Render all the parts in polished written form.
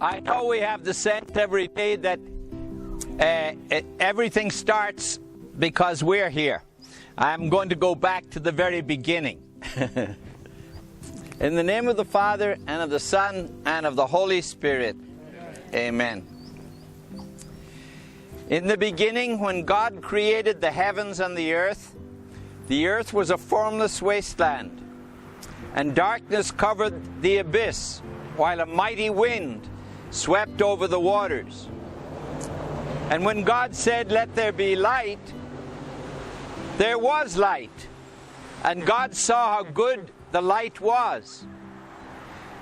I know we have the sense every day that everything starts because we're here. I'm going to go back to the very beginning. In the name of the Father, and of the Son, and of the Holy Spirit. Amen. In the beginning, when God created the heavens and the earth was a formless wasteland, and darkness covered the abyss, while a mighty wind swept over the waters. And when God said, "Let there be light," there was light. And God saw how good the light was.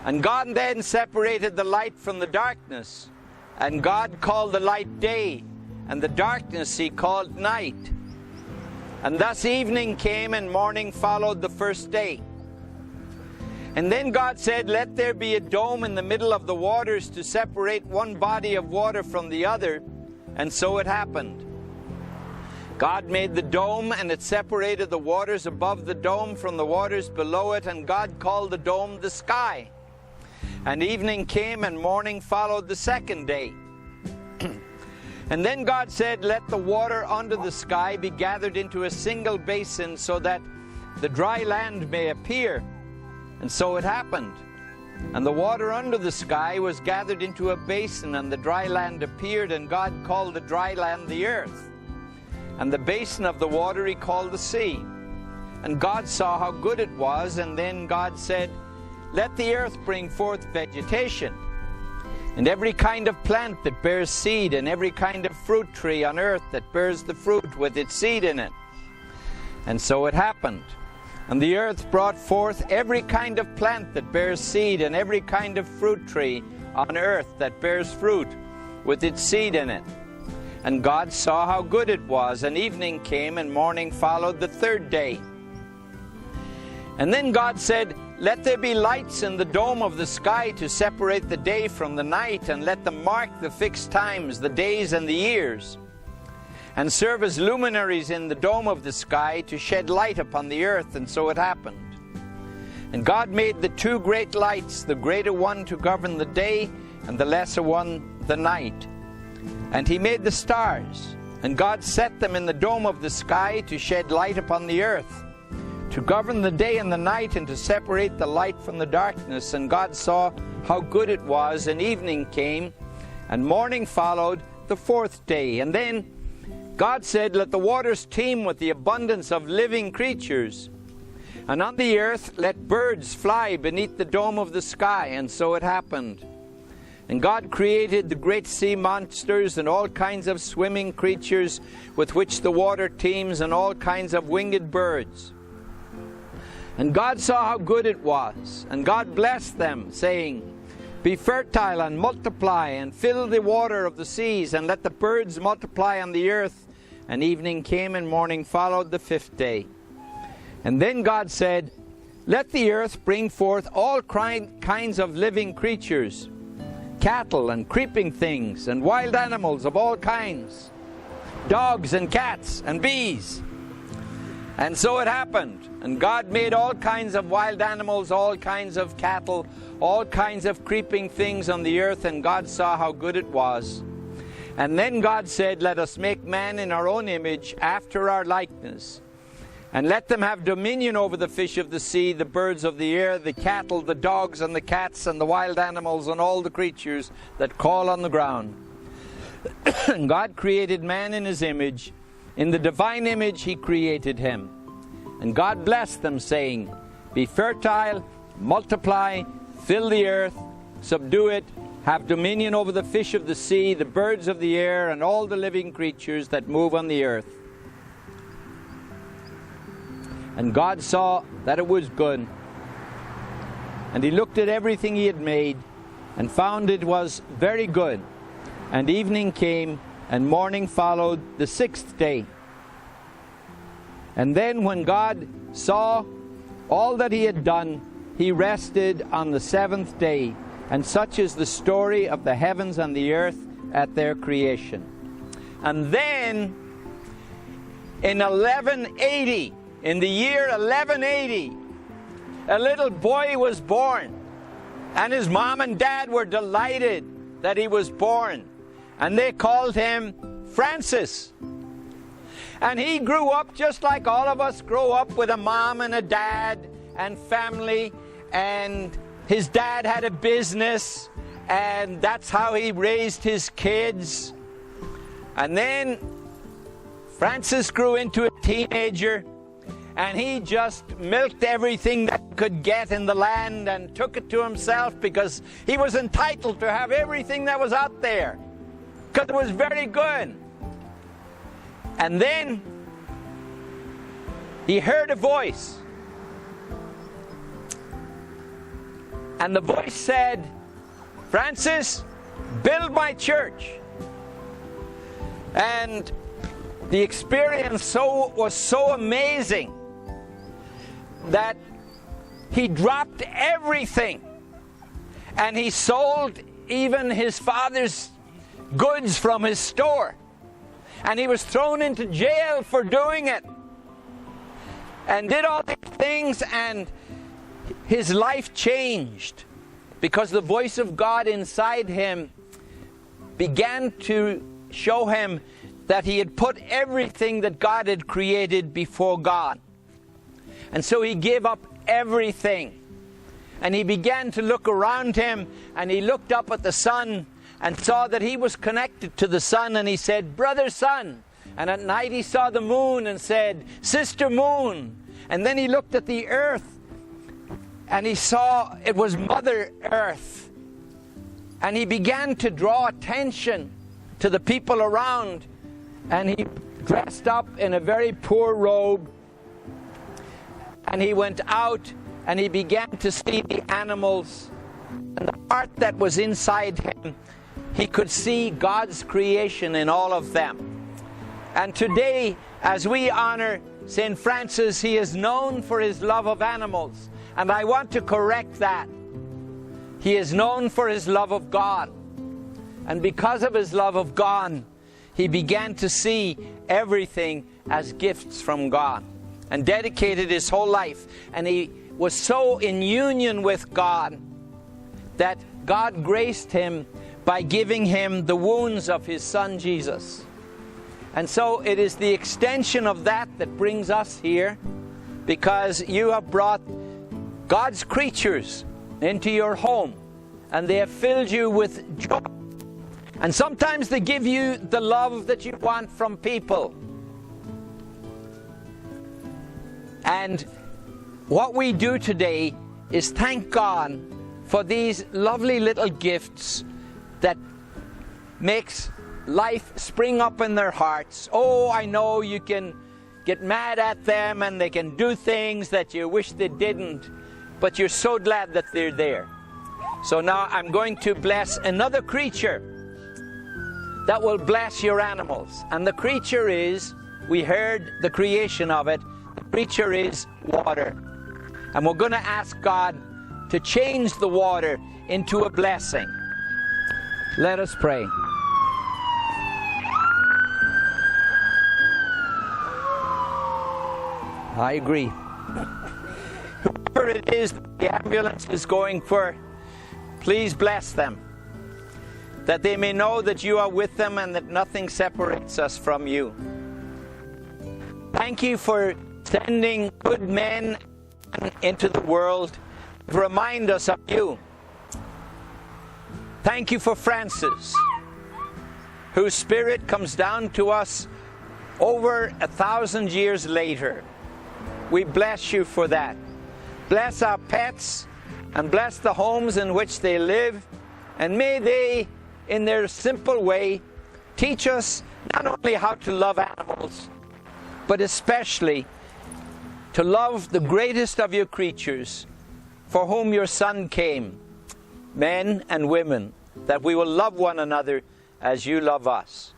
And God then separated the light from the darkness. And God called the light day, and the darkness He called night. And thus evening came, and morning followed the first day. And then God said, "Let there be a dome in the middle of the waters to separate one body of water from the other." And so it happened. God made the dome, and it separated the waters above the dome from the waters below it, and God called the dome the sky. And evening came, and morning followed the second day. And then God said, "Let the water under the sky be gathered into a single basin, so that the dry land may appear." And so it happened. And the water under the sky was gathered into a basin, and the dry land appeared, and God called the dry land the earth. And the basin of the water He called the sea. And God saw how good it was, and then God said, "Let the earth bring forth vegetation, and every kind of plant that bears seed, and every kind of fruit tree on earth that bears the fruit with its seed in it." And so it happened. And the earth brought forth every kind of plant that bears seed, and every kind of fruit tree on earth that bears fruit with its seed in it. And God saw how good it was, and evening came, and morning followed the third day. And then God said, "Let there be lights in the dome of the sky to separate the day from the night, and let them mark the fixed times, the days and the years, and serve as luminaries in the dome of the sky to shed light upon the earth." And so it happened. And God made the two great lights, the greater one to govern the day, and the lesser one the night. And He made the stars, and God set them in the dome of the sky to shed light upon the earth, to govern the day and the night, and to separate the light from the darkness. And God saw how good it was, and evening came, and morning followed the fourth day. And then God said, "Let the waters teem with the abundance of living creatures, and on the earth let birds fly beneath the dome of the sky." And so it happened. And God created the great sea monsters, and all kinds of swimming creatures with which the water teems, and all kinds of winged birds. And God saw how good it was, and God blessed them, saying, "Be fertile and multiply, and fill the water of the seas, and let the birds multiply on the earth." And evening came, and morning followed the fifth day. And then God said, "Let the earth bring forth all kinds of living creatures, cattle and creeping things, and wild animals of all kinds, dogs and cats and bees." And so it happened. And God made all kinds of wild animals, all kinds of cattle, all kinds of creeping things on the earth, and God saw how good it was. And then God said, "Let us make man in our own image, after our likeness, and let them have dominion over the fish of the sea, the birds of the air, the cattle, the dogs, and the cats, and the wild animals, and all the creatures that crawl on the ground." God created man in His image. In the divine image He created him. And God blessed them, saying, "Be fertile, multiply, fill the earth, subdue it, have dominion over the fish of the sea, the birds of the air, and all the living creatures that move on the earth." And God saw that it was good. And He looked at everything He had made, and found it was very good. And evening came, and morning followed the sixth day. And then when God saw all that He had done, He rested on the seventh day. And such is the story of the heavens and the earth at their creation. And then in 1180, in the year 1180, a little boy was born. And his mom and dad were delighted. that he was born, and they called him Francis. And he grew up just like all of us grow up, with a mom and a dad and family, and his dad had a business, and that's how he raised his kids. And then Francis grew into a teenager, and he just milked everything that he could get in the land and took it to himself, because he was entitled to have everything that was out there, because it was very good. And then he heard a voice, and the voice said, "Francis, build my church." And the experience was so amazing that he dropped everything, and he sold even his father's goods from his store, and he was thrown into jail for doing it, and did all these things, and his life changed because the voice of God inside him began to show him that he had put everything that God had created before God. And so he gave up everything, and he began to look around him, and he looked up at the sun and saw that he was connected to the sun, and he said, "Brother sun." And at night he saw the moon and said, "Sister moon." And then he looked at the earth, and he saw it was Mother Earth. And he began to draw attention to the people around, and he dressed up in a very poor robe, and he went out, and he began to see the animals, and the part that was inside him, he could see God's creation in all of them. And today, as we honor St. Francis, he is known for his love of animals, and I want to correct that. He is known for his love of God, and because of his love of God, he began to see everything as gifts from God, and dedicated his whole life. And he was so in union with God that God graced him by giving him the wounds of his son Jesus. And so it is the extension of that that brings us here, because you have brought God's creatures into your home, and they have filled you with joy. And sometimes they give you the love that you want from people. And what we do today is thank God for these lovely little gifts that makes life spring up in their hearts. Oh, I know you can get mad at them, and they can do things that you wish they didn't, but you're so glad that they're there. So now I'm going to bless another creature that will bless your animals. And the creature is, we heard the creation of it, the creature is water. And we're going to ask God to change the water into a blessing. Let us pray. I agree. Whoever it is that the ambulance is going for, please bless them, that they may know that you are with them and that nothing separates us from you. Thank you for sending good men into the world to remind us of you. Thank you for Francis, whose spirit comes down to us over 1,000 years later. We bless you for that. Bless our pets, and bless the homes in which they live, and may they, in their simple way, teach us not only how to love animals, but especially to love the greatest of your creatures, for whom your Son came, men and women, that we will love one another as you love us.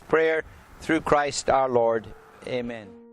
Prayer through Christ our Lord. Amen.